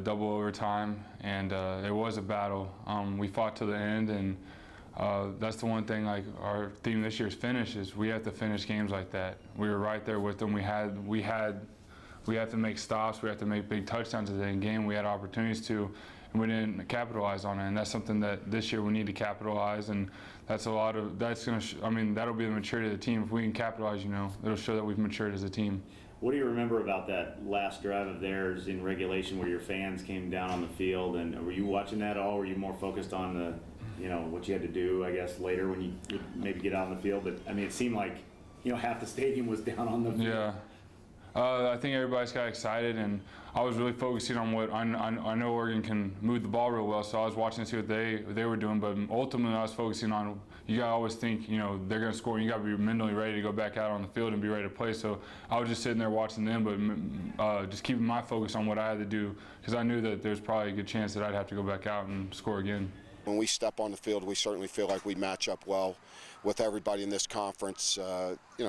double overtime, and it was a battle. We fought to the end, and that's the one thing, like our theme this year's finish is we have to finish games like that. We were right there with them. We had to make stops. We had to make big touchdowns at the end game. We had opportunities to, and we didn't capitalize on it. And that's something that this year we need to capitalize. And that's that'll be the maturity of the team. If we can capitalize, it'll show that we've matured as a team. What do you remember about that last drive of theirs in regulation where your fans came down on the field? And were you watching that at all? Were you more focused on the, what you had to do, I guess, later when you would maybe get out on the field? But, it seemed like, half the stadium was down on the field. Yeah. I think everybody's got excited, and I was really focusing on what I know Oregon can move the ball real well, so I was watching to see what they were doing. But ultimately, I was focusing on, you gotta always think, they're gonna score, and you gotta be mentally ready to go back out on the field and be ready to play. So I was just sitting there watching them, but just keeping my focus on what I had to do, because I knew that there's probably a good chance that I'd have to go back out and score again. When we step on the field, we certainly feel like we match up well with everybody in this conference.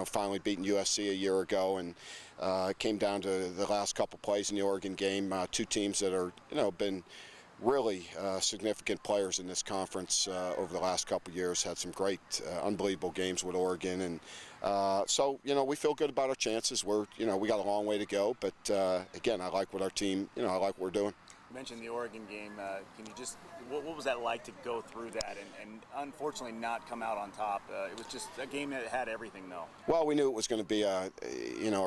Finally beating USC a year ago, and it came down to the last couple plays in the Oregon game. Two teams that are, been really significant players in this conference over the last couple years. Had some great, unbelievable games with Oregon, and so we feel good about our chances. We got a long way to go, but again, I like what our team, I like what we're doing. You mentioned the Oregon game. Can you just, what was that like to go through that and unfortunately not come out on top? It was just a game that had everything, though. Well, we knew it was going to be a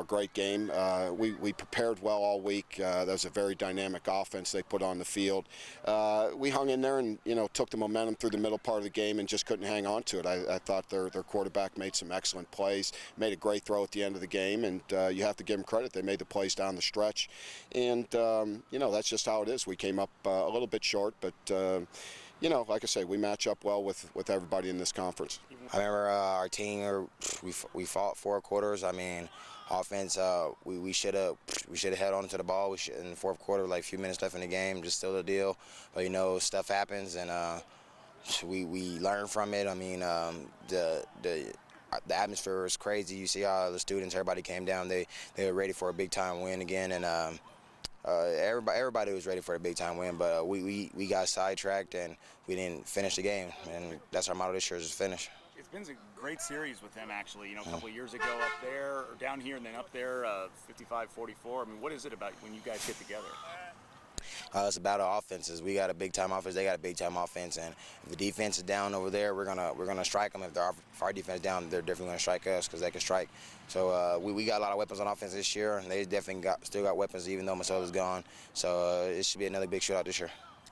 great game. We prepared well all week. That was a very dynamic offense they put on the field. We hung in there and took the momentum through the middle part of the game and just couldn't hang on to it. I thought their quarterback made some excellent plays, made a great throw at the end of the game, and you have to give them credit. They made the plays down the stretch, and that's just how it is. We came up a little bit short, but like I say, we match up well with everybody in this conference. I remember our team, we fought 4 quarters. Offense, we should have held on to the ball. In the 4th quarter, like a few minutes left in the game, just still the deal. But stuff happens, and we learn from it. The atmosphere was crazy. You see all the students, everybody came down. They were ready for a big time win again, and everybody was ready for a big time win, but we got sidetracked and we didn't finish the game, and that's our motto this year, is finish. It's been a great series with them, actually. A couple of years ago up there, or down here, and then up there, 55-44. What is it about when you guys get together? It's about our offenses. We got a big time offense. They got a big time offense, and if the defense is down over there, we're gonna strike them. If our defense is down, they're definitely gonna strike us because they can strike. So we got a lot of weapons on offense this year, and they definitely still got weapons even though Masoda's gone. So it should be another big shootout this year.